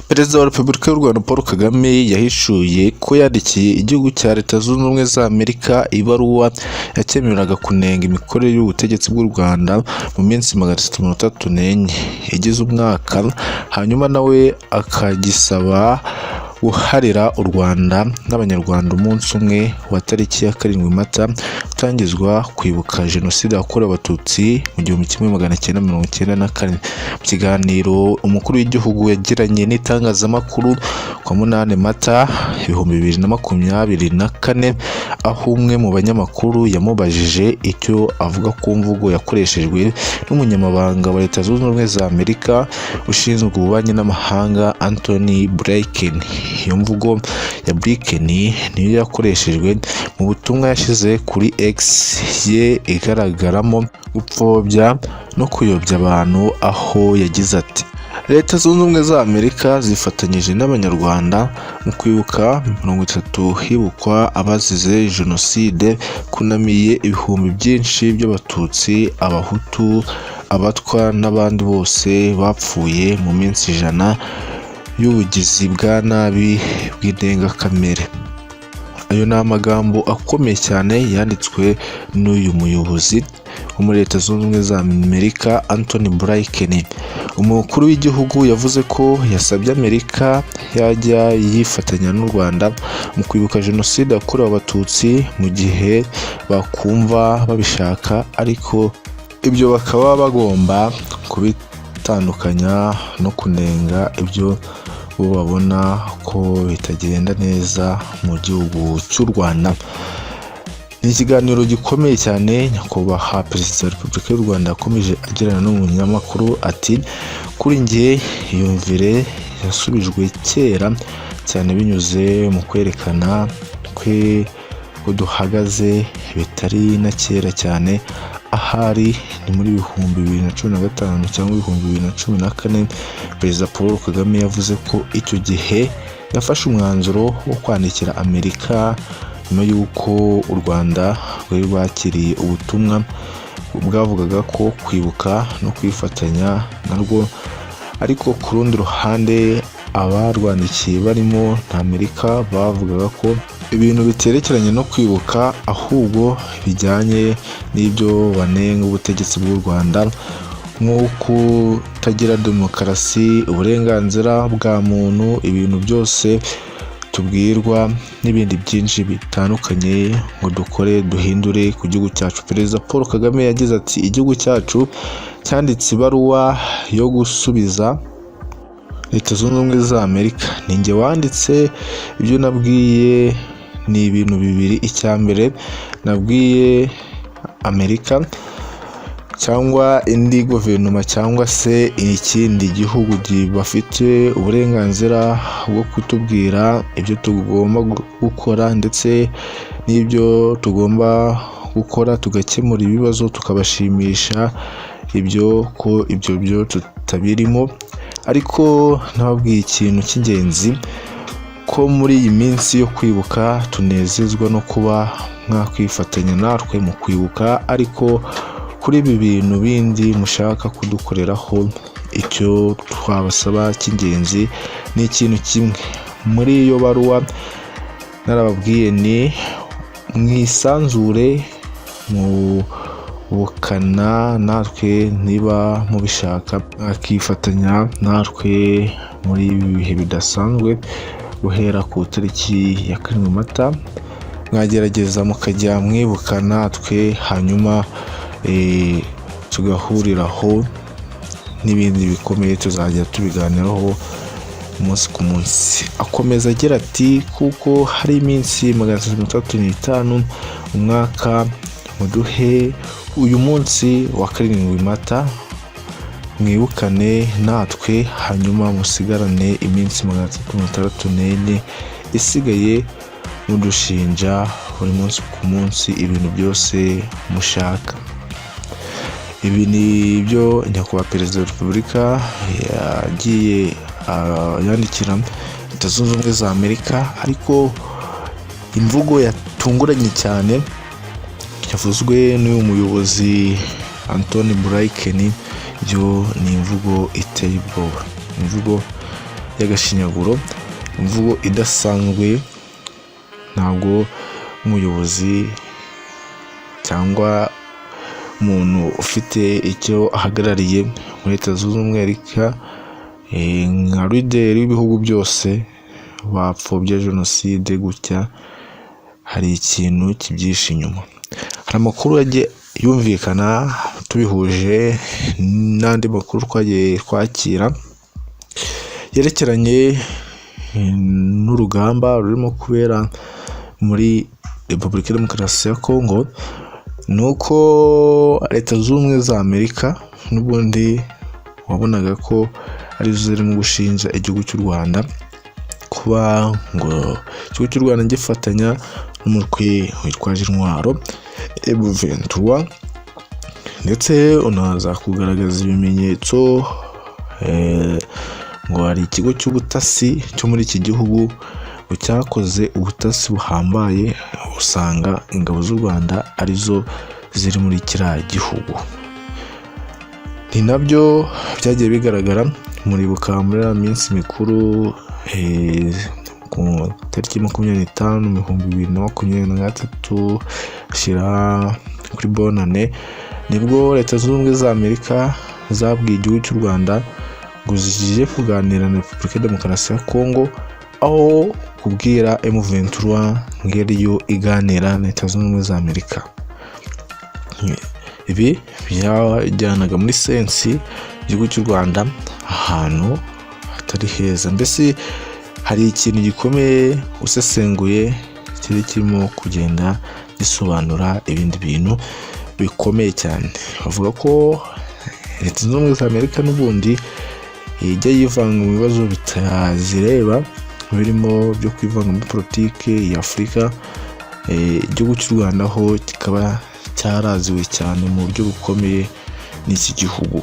Perezida wa Repubulika y'u Rwanda Paul Kagame yahishuye ko yandikiye igihugu cya Leta Zunze Ubumwe za Amerika ibaruwa yacyemeraga kunenga imikorere y'ubutegetsi bw'u Rwanda mu minsi 334 igize umwaka, hanyuma nawe akagisaba guharira u Rwanda n'Abanyarwanda umunsi umwe wa tariki ya 7 Mata utangizwa kwibuka Jenoside yakorewe Abatutsi mu 1994. Mu kiganiro umukuru w'igihugu yagiranye n'itangazamakuru kwa 8 Mata 2024, aho umwe mu banyamakuru yamubajije icyo avuga ku mvugo yakoreshejwe n'umunyamabanga wa Leta Zunze Ubumwe za Amerika ushinzwe ububanyi n'amahanga Antony Blinken. Iyo mvugo ya Blinken niyo yakoreshejwe mu butumwa yashyize kuri X ye igaragaramo gupfobya no kuyobya abantu, aho yagize ati: Leta Zunze Ubumwe za Amerika zifatanyije n'Abanyarwanda mu kwibuka 30 hibukwa abazize Jenoside, kunamiye ibihumbi byinshi by'Abatutsi, Abahutu, Abatwa n'abandi bose bapfuye mu minsi 100 y'ubugizi bwa nabi bw'indengakamere. Ayo ni amagambo akomeye cyane yanditswe n'uyu muyobozi wo muri Leta Zunze Ubumwe za Amerika Antony Blinken. Umukuru w'igihugu yavuze ko yasabye Amerika yajya yifatanya n'u Rwanda mu kwibuka Jenoside yakorewe Abatutsi mu gihe bakumva babishaka, ariko ibyo bakaba bagomba kubitandukanya no kunenga ibyo bo babona ko bitagenda neza mu gihugu cy'u Rwanda. Ni ikiganiro gikomeye cyane nyakubahwa Perezida wa Repubulika y'u Rwanda yakomeje agirana n'umunyamakuru ati: kuri njye iyumvire yasubijwe kera cyane binyuze mu kwerekana ko duhagaze bitari na kera cyane, ahari ni muri 2015 cyangwa 2014. Perezida Paul Kagame yavuze ko icyo gihe yafashe umwanzuro wo kwandikira Amerika nyuma y'uko u Rwanda rwari rwakiriye ubutumwa bwavugaga ko kwibuka no kwifatanya narwo, ariko ku rundi ruhande abarwandikiye barimo na Amerika bavugaga ko ibintu biterekeranye no kwibuka ahubwo bijyanye n'ibyo banenga ubutegetsi bw'u Rwanda, nko kutagira demokarasi, uburenganzira bwa muntu, ibintu byose tubwirwa n'ibindi byinshi bitandukanye ngo dukore duhindure ku gihugu cyacu. Perezida Paul Kagame yagize ati: igihugu cyacu cyanditse ibaruwa yo gusubiza Leta Zunze Ubumwe za Amerika. Ninjye wanditse. Ibyo nabwiye ni ibintu bibiri. Icya mbere nabwiye Amerika cyangwa indi guverinoma cyangwa se ikindi gihugu bafite uburenganzira bwo kutubwira ibyo tugomba gukora ndetse n'ibyo tugomba gukora, tugakemura ibibazo, tukabashimisha ibyo ko ibyo tutabirimo. Ariko nababwiye ikintu cy'ingenzi, ko muri iyi minsi yo kwibuka tunezezwa no kuba mwakwifatanya natwe mu kwibuka, ariko kuri ibi bintu bindi mushaka kudukoreraho, icyo twabasaba cy'ingenzi ni ikintu kimwe. Muri iyo baruwa narababwiye ni mwisanzure mu bukana natwe, niba mubishaka akifatanya natwe muri ibi bihe bidasanzwe guhera ku tariki ya 7 Mata, mwagerageza mukajya mwibuka natwe, hanyuma tugahuriraho n'ibindi bikomeye tuzajya tubiganiraho umunsi ku munsi. Akomeza agira ati: kuko hari iminsi 335 umwaka, muduhe uyu munsi wa 7 Mata mwibukane natwe, hanyuma musigarane iminsi 364 isigaye mudushinja buri munsi ku munsi ibintu byose mushaka. Ibi ni byo nyakubahwa Perezida wa Repubulika yagiye yandikira Leta Zunze Ubumwe za Amerika, ariko imvugo yatunguranye cyane yavuzwe n'uyu muyobozi Antony Blinken, byo ni imvugo iteye ubwoba, imvugo y'agashinyaguro, imvugo idasanzwe. Ntabwo umuyobozi cyangwa umuntu ufite icyo ahagarariye muri Leta Zunze Ubumwe za Amerika nka leader w'ibihugu byose bapfobya jenoside gutya, hari ikintu kibyihishe inyuma. Hari amakuru yagiye yumvikana tubihuje n'andi makuru twagiye twakira yerekeranye n'urugamba rurimo kubera muri Repubulika ya Demokarasi ya Kongo, nuko Leta Zunze Ubumwe za Amerika n'ubundi wabonaga ko ari zo zirimo gushinja igihugu cy'u Rwanda kuba ngo igihugu cy'u Rwanda gifatanya n'umutwe witwaje intwaro M23, ndetse unaza kugaragaza ibimenyetso ngo hari ikigo cy'ubutasi cyo muri iki gihugu cyakoze ubutasi buhambaye, usanga ingabo z'u Rwanda arizo ziri muri kiriya gihugu. Ni nabyo byagiye bigaragara muribuka muri ya minsi mikuru ku tariki 25/2023 shira kuri bonane, nibwo Leta Zunze Ubumwe za Amerika zabwiye igihugu cy'u Rwanda ngo zigiye kuganira na Repubulika ya Demokarasi ya Kongo, aho kubwira M23 ngeriyo iganira na Leta Zunze Ubumwe za Amerika. Ibi byajyanaga muri sensi igihugu cy'u Rwanda ahantu hatari heza. Mbese hari ikintu gikomeye usesenguye kirimo kugenda gisobanura ibindi bintu bikomeye cyane. Bavuga ko Leta Zunze Ubumwe za Amerika n'ubundi ijya yivanga mu bibazo bitazireba, birimo byo kwivanga muri politiki ya Afurika. Igihugu cy'u Rwanda ho kikaba cyaraziwe cyane mu buryo bukomeye n'iki gihugu.